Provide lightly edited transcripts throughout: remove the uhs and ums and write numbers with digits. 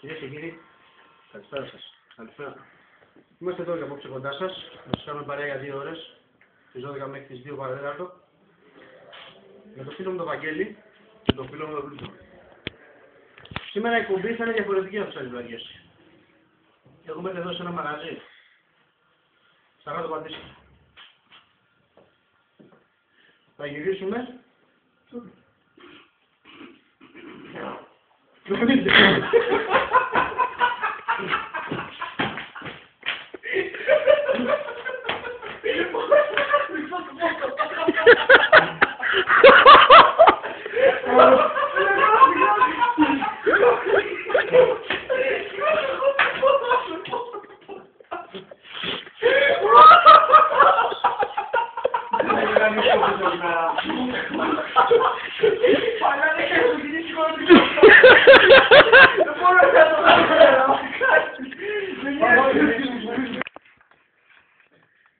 Κυρίες και κύριοι, καλησπέρα σας. Καλησπέρα. Είμαστε εδώ για απόψε κοντά σας. Να σας κάνουμε παρέα για 2 ώρες, τις 12 μέχρι τις 2 παραδέταρτο. Με το φίλο μου τον Βαγγέλη και το φίλο μου τον Πλούτο. Σήμερα η εκπομπή θα είναι διαφορετική από τις άλλες βραδιές. Έχουμε εδώ σε ένα μαγαζί, στα κάτω Πατήσια. Θα γυρίσουμε.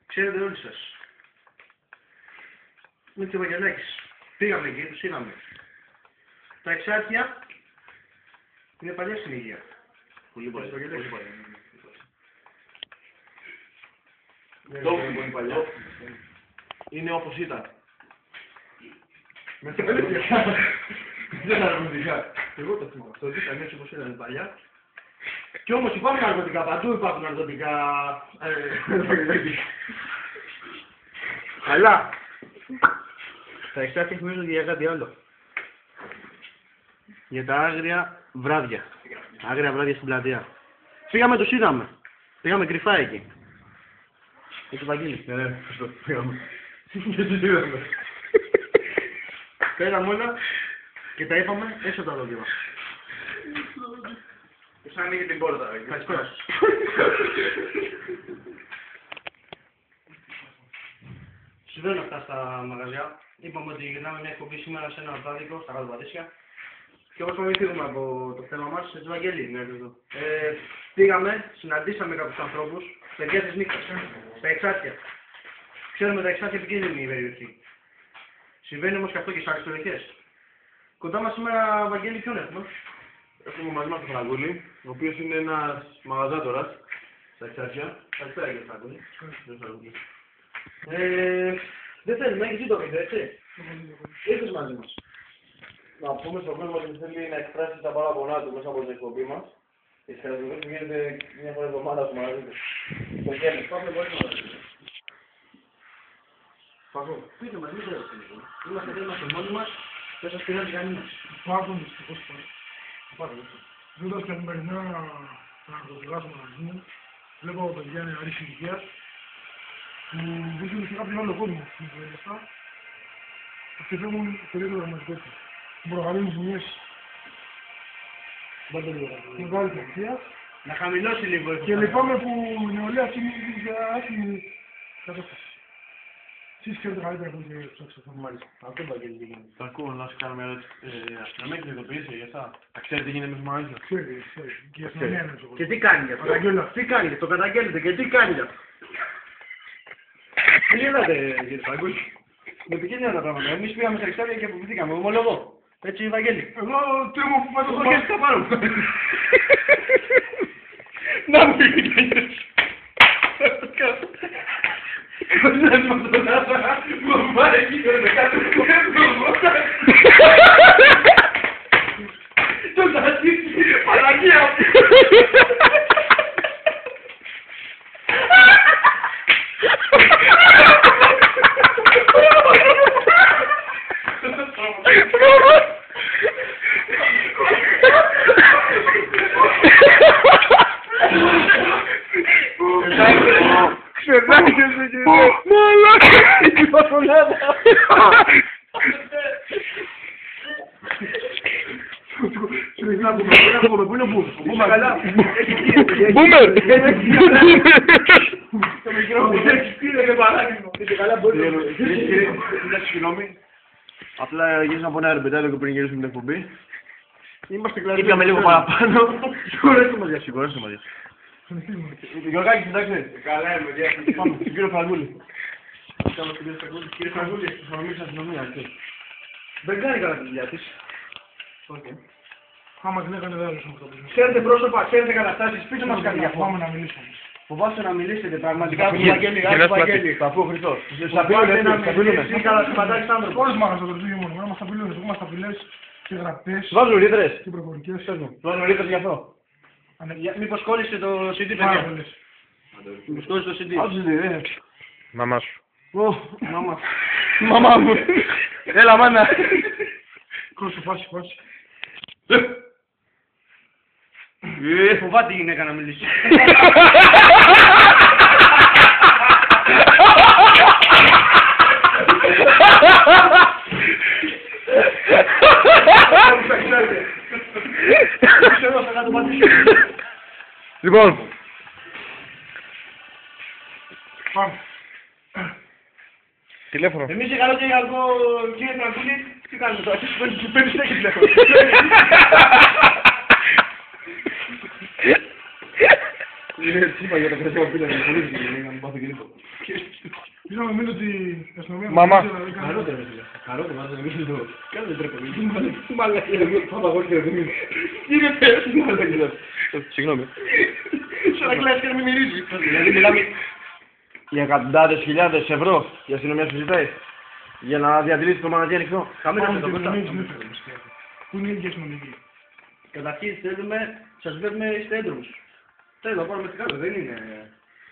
Ξέρετε όλοι σας. Με και ο Βαγγελάκης. Πήγαμε εκεί, τους είδαμε. Τα εξάρτια είναι παλιά στην υγεία. Πολύ παλιά. Το πολύ παλιό. Είναι όπως ήταν. Με τα παιδιά. Δεν αρνητικά. Εγώ το θυμάμαι. Το ότι ήταν έτσι όπως ήταν παλιά. Κι όμως υπάρχουν ναρκωτικά παντού, υπάρχουν ναρκωτικά. Αλλά τα εξάρτια θυμίζονται για κάτι άλλο. Για τα άγρια βράδια. Άγρια βράδια στην πλατεία. Φύγαμε, τους είδαμε. Πήγαμε κρυφά εκεί. Εκεί Βαγγέλη. Ναι, σωστό. Πήγαμε. Και τι είδαμε. Πέραμε όλα και τα είπαμε έξω από τα δόντια μας. Τους άνοιγε την πόρτα. Καλησπέρα σας. Συμβαίνουν αυτά στα μαγαζιά. Είπαμε ότι γυρνάμε μια εκπομπή σήμερα σε ένα βράδικο στα κάτω Πατήσια. Και όπως μην φύγουμε από το θέμα μας, έτσι Βαγγέλη. Πήγαμε, συναντήσαμε κάποιους ανθρώπους, παιδιά της νύχτας, στα εξάρτια. Ξέρουμε τα εξάρτια επικίνδυνη είναι η περιοχή. Συμβαίνει όμως και αυτό και σε άλλες περιοχές. Κοντά μας σήμερα, Βαγγέλη, ποιον έχουμε? Έχουμε μαζί μας τον Φραγκούλη, ο οποίος είναι ένας μαγαζάτορας στα εξάρτια. Καλησπέρα κύριε Φραγκούλη. Δεν θέλουμε, έχεις δει το βίντεο, έτσι. Ήρθες μαζί μας. Να πούμε στον κόσμο ότι θέλει να εκφράσει τα παράπονά του μέσα από την εκπομπή μας. Η σχεδιασμογή του γίνεται μια φορά εβδομάδα στο μαγαζί του. Το γέννη, πάμε πολύ μαζί. Παγώ, πείτε μας, μην ξέρω τι είναι. Είμαστε εδώ, είμαστε μόνοι μας, δεν σας πειράζει κανένας. Υπάρχουν δυστυχώς paljon. Δίνοντας καθημερινά τα ναρκωτικά στο μαγαζί μου, βλέπω παιδιά νεαρής ηλικίας που βρίσκονται σε κάποιον άλλο κόσμο στην περιοχή και σκεφτόμουν περίπου πραγματικότητα. Μου προκαλούν ζημιές μεγάλης αξίας Να χαμηλώσει λίγο η και λυπάμαι που η νεολαία κινείται για άσχημη κατάσταση. Εσείς ξέρετε καλύτερα που ψάξετε αυτό. Μάλιστα. Αυτό Βαγγέλη τι γίνεται. Θα ακούω να σου κάνω μια ερώτηση. Αστυνομία έχετε ειδοποιήσει για αυτά. Τα ξέρετε τι γίνεται με το μαγαζί. Ξέρετε, και η αστυνομία είναι Και τι κάνει γι' αυτό? Τι κάνει, το καταγγέλλετε και τι κάνει γι' αυτό? Τι είδατε κύριε Φραγκούλη? Με επικίνδυνα τα πράγματα. Εμείς πήγαμε στα εξάρτια και αποφυθήκαμε. Ομολογώ. Έτσι Βαγγέλη. Εγώ τρέμω που με το Όχι, έτσι θα πάρω. Να μου πει τι κάνεις. Κοντάς με τον Άσαρα, μου πάρε εκεί τον μετά του το τατήσει, Παναγία μου. Ξερνάγεσαι και μαλάκα! Η παθολάδα! Μπούμερ! είναι παράδειγμα. Είσαι καλά μπορεί. Συγγνώμη. Απλά γύρισα από ένα ερμπετάδικο πριν γυρίσουμε την εκπομπή. Είμαστε κλαδί. Ήπιαμε λίγο παραπάνω. Συγχωρέστε μας για συγχωρέστε μας. Γιωργάκη, εντάξει. Καλά είμαι, διεύθυνση. Πάμε, στον κύριο Φραγκούλη. Κύριε Φραγκούλη, Θα νομίξω αστυνομία, έτσι. δεν κάνει καλά τη δουλειά της. Άμα την έκανε δεν έδωσαμε αυτό. Ξέρετε πρόσωπα, ξέρετε καταστάσεις, πίσω μας κάτι για Πάμε αυτό. να μιλήσουμε. Φοβάστε να μιλήσετε πραγματικά του Γεια- Βαγγέλη, γεια Άκη σας, Βαγγέλη. θα πω ο Χριστός. Φοβάστε να μιλήσει καλά συμπαντάξεις άνθρωπος. Όλες μας το κρατήγε μόνο. Μας τα πηλώνες. Έχουμε στα πηλές και γραπτές Βάζω λίτρες. και προφορικές. Βάζω λίτρες γι' αυτό. Μήπως κόλλησε το CD, Πάρα παιδιά. πολλές. Μήπως κόλλησε το CD. Άκουσε τι, Μαμά σου. Μάμα. Μαμά μου. Έλα, μάνα. Κόψε, φάση. Φοβάται η γυναίκα να μιλήσει. Ξέρω, θα το πατήσω. Λοιπόν, Πάμε. τηλέφωνο. Εμείς για καλό και για αργό, κύριε Φραγκούλη, τι κάνουμε τώρα, εσείς παίρνεις στέκει τηλέφωνο. Είναι τσίπα για το κρεσμό πίτα να πολύσει και να μην πάθω γρήγορα. Ήθελα να μείνω ότι η αστυνομία... Μαμά. Χαρότερο, φίλε. Χαρότερο, βάζω να μην το... Κάνε δεν τρέπω. Τι μαλακία, θα παγώ και δεν είναι. Τι είναι πέρα, τι μαλακία. Συγγνώμη. Σαν να κλαις και να μην μυρίζει. Δηλαδή μιλάμε για εκατοντάδες χιλιάδες ευρώ η αστυνομία σου ζητάει για να διατηρήσει το μαγαζί ανοιχτό. Χαμήλωσε το κόστος. Πού είναι η ίδια αστυνομική. Καταρχήν θέλουμε, σας βλέπουμε είστε έντρομους. Θέλω να πάρουμε τι άλλο, δεν είναι.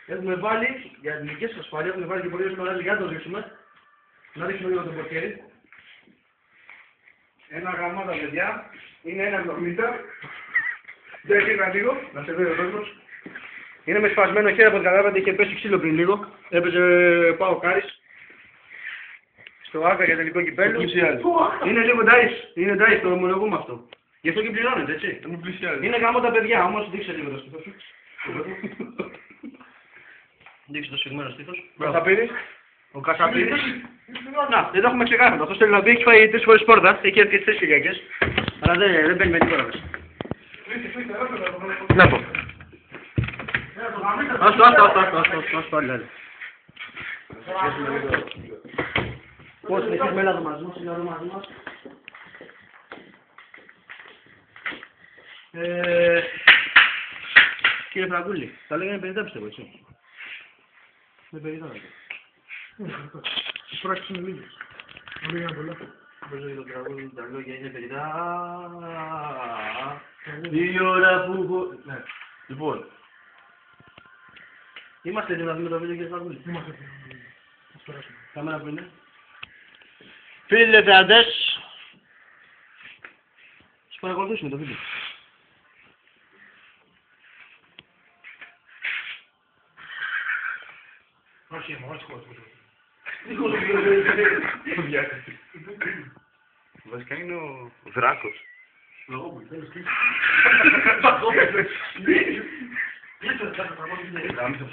Έχουμε βάλει για την δική σας ασφάλεια, έχουμε βάλει και πολύ μεγάλη για να το ρίξουμε. Να ρίξουμε λίγο το πορκέρι. Ένα γραμμάτα παιδιά, είναι 1,70. Δεν πήγα λίγο, να σε δει ο κόσμος. Είναι με σπασμένο χέρι από ό,τι καταλάβατε, είχε πέσει ξύλο πριν λίγο. Έπαιζε πάω κάρις. Στο Άκα για τελικό κυπέλλο. Είναι λίγο ντάις, το ομολογούμε αυτό. Γι' αυτό και πληρώνετε, έτσι. Είναι γάμο τα παιδιά, όμως δείξε λίγο το στήθος σου. Δείξε το σφιγμένο στήθος. Κασαπίνης. Ο Κασαπίνης. Να, δεν το έχουμε ξεκάθαρο. Αυτός θέλει να μπει, έχει φάει 3 φορές πόρτα, έχει έρθει 3 Κυριακές. Αλλά δεν μπαίνει με τίποτα μέσα. Να πω. Άστο, άλλη. Πώς συνεχίζουμε, έλα εδώ μαζί μας. Κύριε Φραγκούλη, τα λέγανε 50 πιστεύω, έτσι. Με 50 λέγανε. Οι πράξεις είναι λίγες. Δεν είναι πολλά. Νομίζω ότι το τραγούδι, τα λόγια είναι 50. Η ώρα που... Ναι. Λοιπόν. Είμαστε έτοιμοι να δούμε το βίντεο, κύριε Φραγκούλη. Είμαστε έτοιμοι. Ας περάσουμε. Κάμερα που είναι. Φίλοι θεατές, σας παρακολουθήσουμε το βίντεο. Όχι, όχι, Βασικά είναι ο Δράκος. Κλείστε τα πράγματα.